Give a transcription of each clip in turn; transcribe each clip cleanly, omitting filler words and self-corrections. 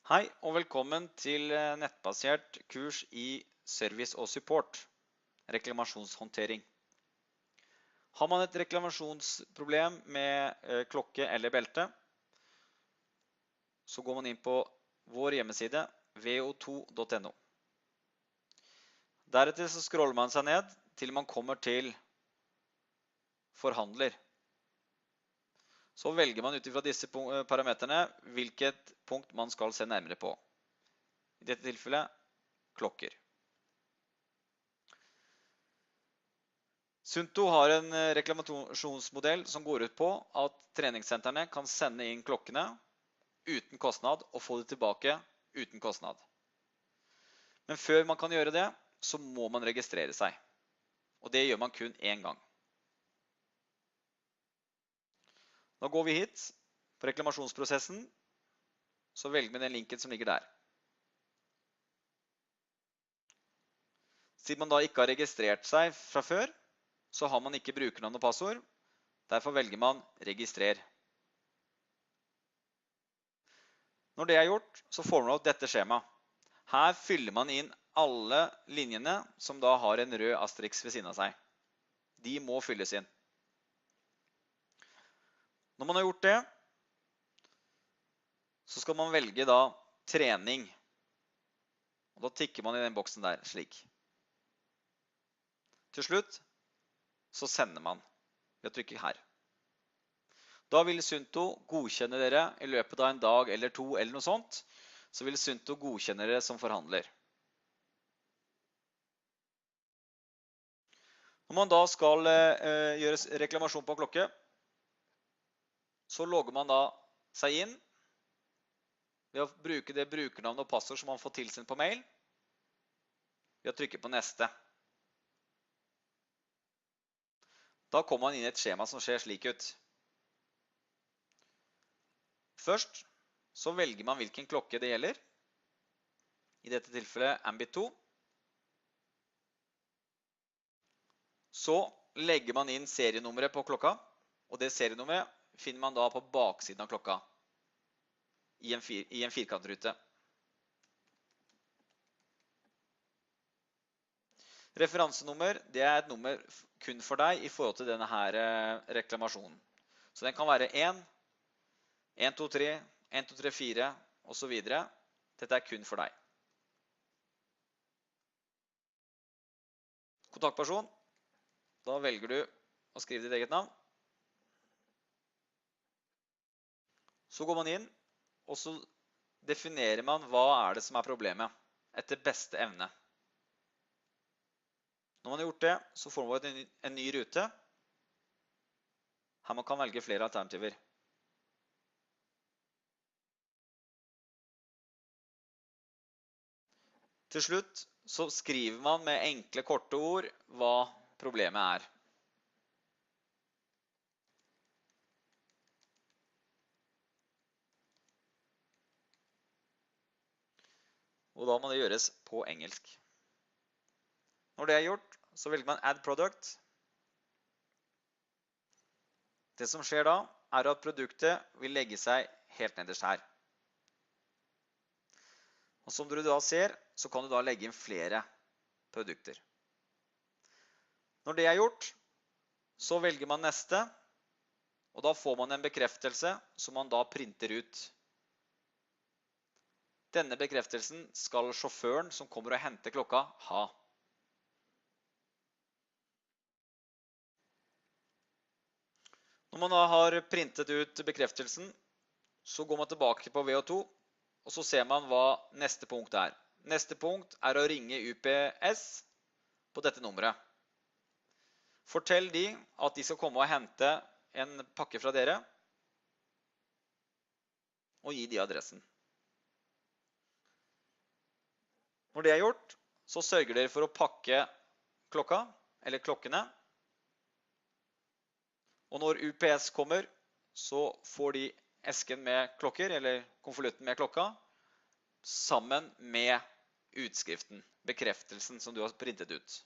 Hei og velkommen til nettbasert kurs i service og support, reklamasjonshåndtering. Har man et reklamasjonsproblem med klokke eller belte, så går man inn på vår hjemmeside vo2.no. Deretter så scroller man seg ned til man kommer til forhandler. Så velger man ut fra disse parametrene hvilket punkt man skal se nærmere på. I dette tilfellet, klokker. Suunto har en reklamasjonsmodell som går ut på at treningssentrene kan sende inn klokkene uten kostnad og få det tilbake uten kostnad. Men før man kan gjøre det, så må man registrere seg. Og det gjør man kun én gang. Nå går vi hit på reklamasjonsprosessen, så velger vi den linken som ligger der. Siden man da ikke har registrert seg fra før, så har man ikke brukernavn og passord. Derfor velger man registrer. Når det er gjort, så får man opp dette skjemaet. Her fyller man inn alle linjene som da har en rød asterisk ved siden av seg. De må fylles inn. Når man har gjort det, så skal man velge da trening. Og da tikker man i den boksen der, slik. Til slutt, så sender man ved å trykke her. Da vil Suunto godkjenne dere i løpet av en dag eller to eller noe sånt, så vil Suunto godkjenne dere som forhandler. Når man da skal gjøre reklamasjon på klokke, så logger man da seg inn ved å bruke det brukernavn og passord som man får tilsendt på mail, ved å trykke på neste. Da kommer man inn i et skjema som ser slik ut. Først så velger man hvilken klokke det gjelder. I dette tilfellet Ambit 2. Så legger man inn serienummeret på klokka, og det serienummeret finner man da på baksiden av klokka i en firkantrute. Referansenummer, det er et nummer kun for deg i forhold til denne her reklamasjonen. Så den kan være 1, 1, 2, 3, 1, 2, 3, 4 og så videre. Dette er kun for deg. Kontaktperson, da velger du å skrive ditt eget navn. Så går man inn, og så definerer man hva er det som er problemet, etter beste evne. Når man har gjort det, så får man en ny rute, her man kan velge flere alternativer. Til slutt så skriver man med enkle, korte ord hva problemet er. Og da må det gjøres på engelsk. Når det er gjort, så velger man Add Product. Det som skjer da, er at produktet vil legge seg helt nederst her. Og som du da ser, så kan du da legge inn flere produkter. Når det er gjort, så velger man neste, og da får man en bekreftelse som man da printer ut. Denne bekreftelsen skal sjåføren som kommer og henter klokka ha. Når man da har printet ut bekreftelsen, så går man tilbake på VO2, og så ser man hva neste punkt er. Neste punkt er å ringe UPS på dette nummeret. Fortell de at de skal komme og hente en pakke fra dere, og gi de adressen. Når det er gjort, så sørger dere for å pakke klokka, eller klokkene. Og når UPS kommer, så får de esken med klokker, eller konvolutten med klokka, sammen med utskriften, bekreftelsen som du har printet ut.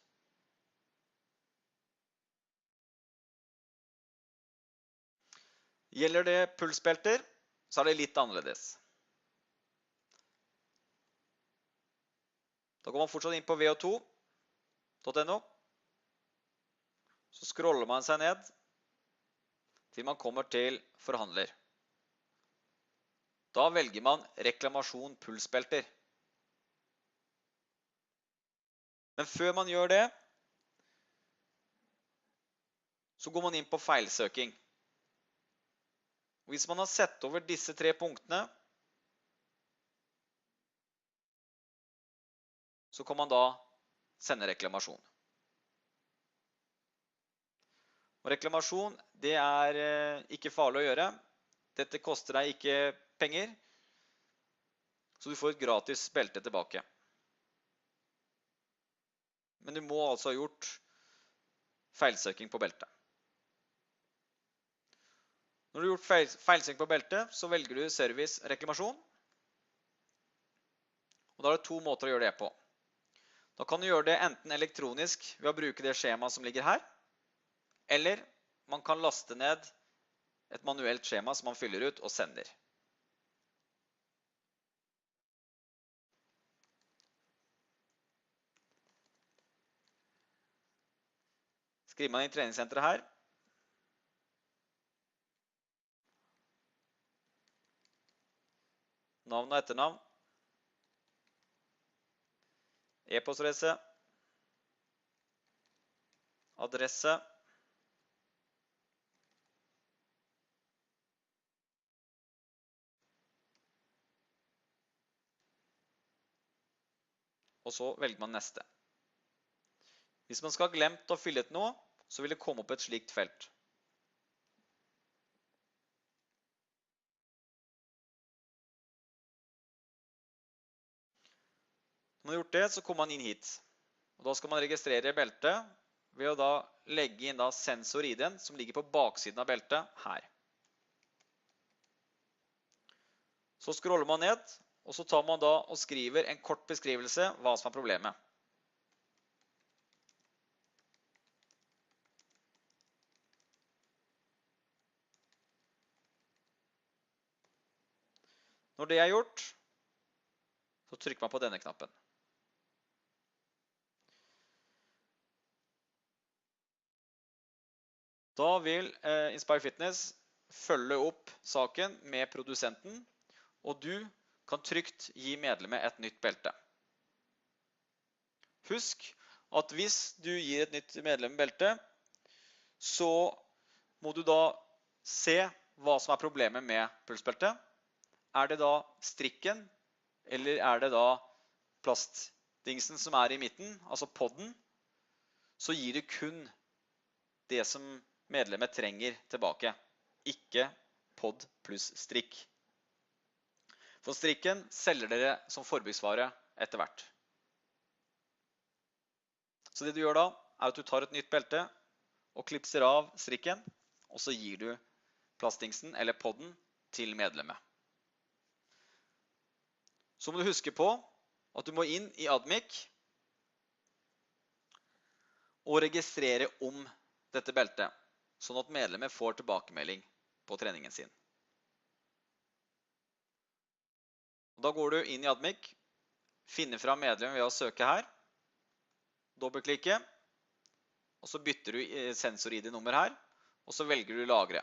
Gjelder det pulsbelter, så er det litt annerledes. Da går man fortsatt inn på vo2.no. Så scroller man seg ned til man kommer til forhandler. Da velger man reklamasjon pulsbelter. Men før man gjør det, så går man inn på feilsøking. Hvis man har sett over disse 3 punktene, så kan man da sende reklamasjon. Og reklamasjon, det er ikke farlig å gjøre. Dette koster deg ikke penger, så du får et gratis belte tilbake. Men du må altså ha gjort feilsøking på beltet. Når du har gjort feilsøking på beltet, så velger du service reklamasjon. Og da er det 2 måter å gjøre det på. Da kan du gjøre det enten elektronisk ved å bruke det skjemaet som ligger her, eller man kan laste ned et manuelt skjema som man fyller ut og sender. Skriver man i treningssenteret her. Navn og etternavn. E-postadresse. Adresse. Og så velger man neste. Hvis man skal ha glemt å fylle ut noe, så vil det komme opp et slikt felt. Når man har gjort det, så kommer man inn hit. Og da skal man registrere beltet ved å da legge inn sensor-ID-en som ligger på baksiden av beltet her. Så scroller man ned, og så tar man da og skriver en kort beskrivelse hva som er problemet. Når det er gjort, så trykker man på denne knappen. Da vil Inspire Fitness følge opp saken med produsenten, og du kan trygt gi medlemmet et nytt belte. Husk at hvis du gir et nytt medlem belte, så må du da se hva som er problemet med pulsbeltet. Er det da strikken, eller er det da plastdingsen som er i midten, altså podden, så gir du kun det som medlemmet trenger tilbake, ikke podd pluss strikk. For strikken selger dere som forbruksvare etter hvert. Så det du gjør da, er at du tar et nytt belte og klipser av strikken, og så gir du plastdingsen eller podden til medlemmet. Så må du huske på at du må inn i Admic og registrere om dette beltet, sånn at medlemmet får tilbakemelding på treningen sin. Da går du inn i Admic, finner fram medlemmet ved å søke her, dobbeltklikke, og så bytter du sensor-ID-nummer her, og så velger du lagre.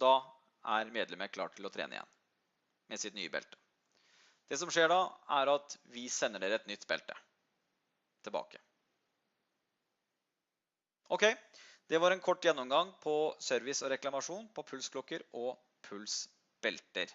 Da er medlemmet klar til å trene igjen med sitt nye belte. Det som skjer da, er at vi sender dere et nytt belte tilbake. Ok, det var en kort gjennomgang på service og reklamasjon på pulsklokker og pulsbelter.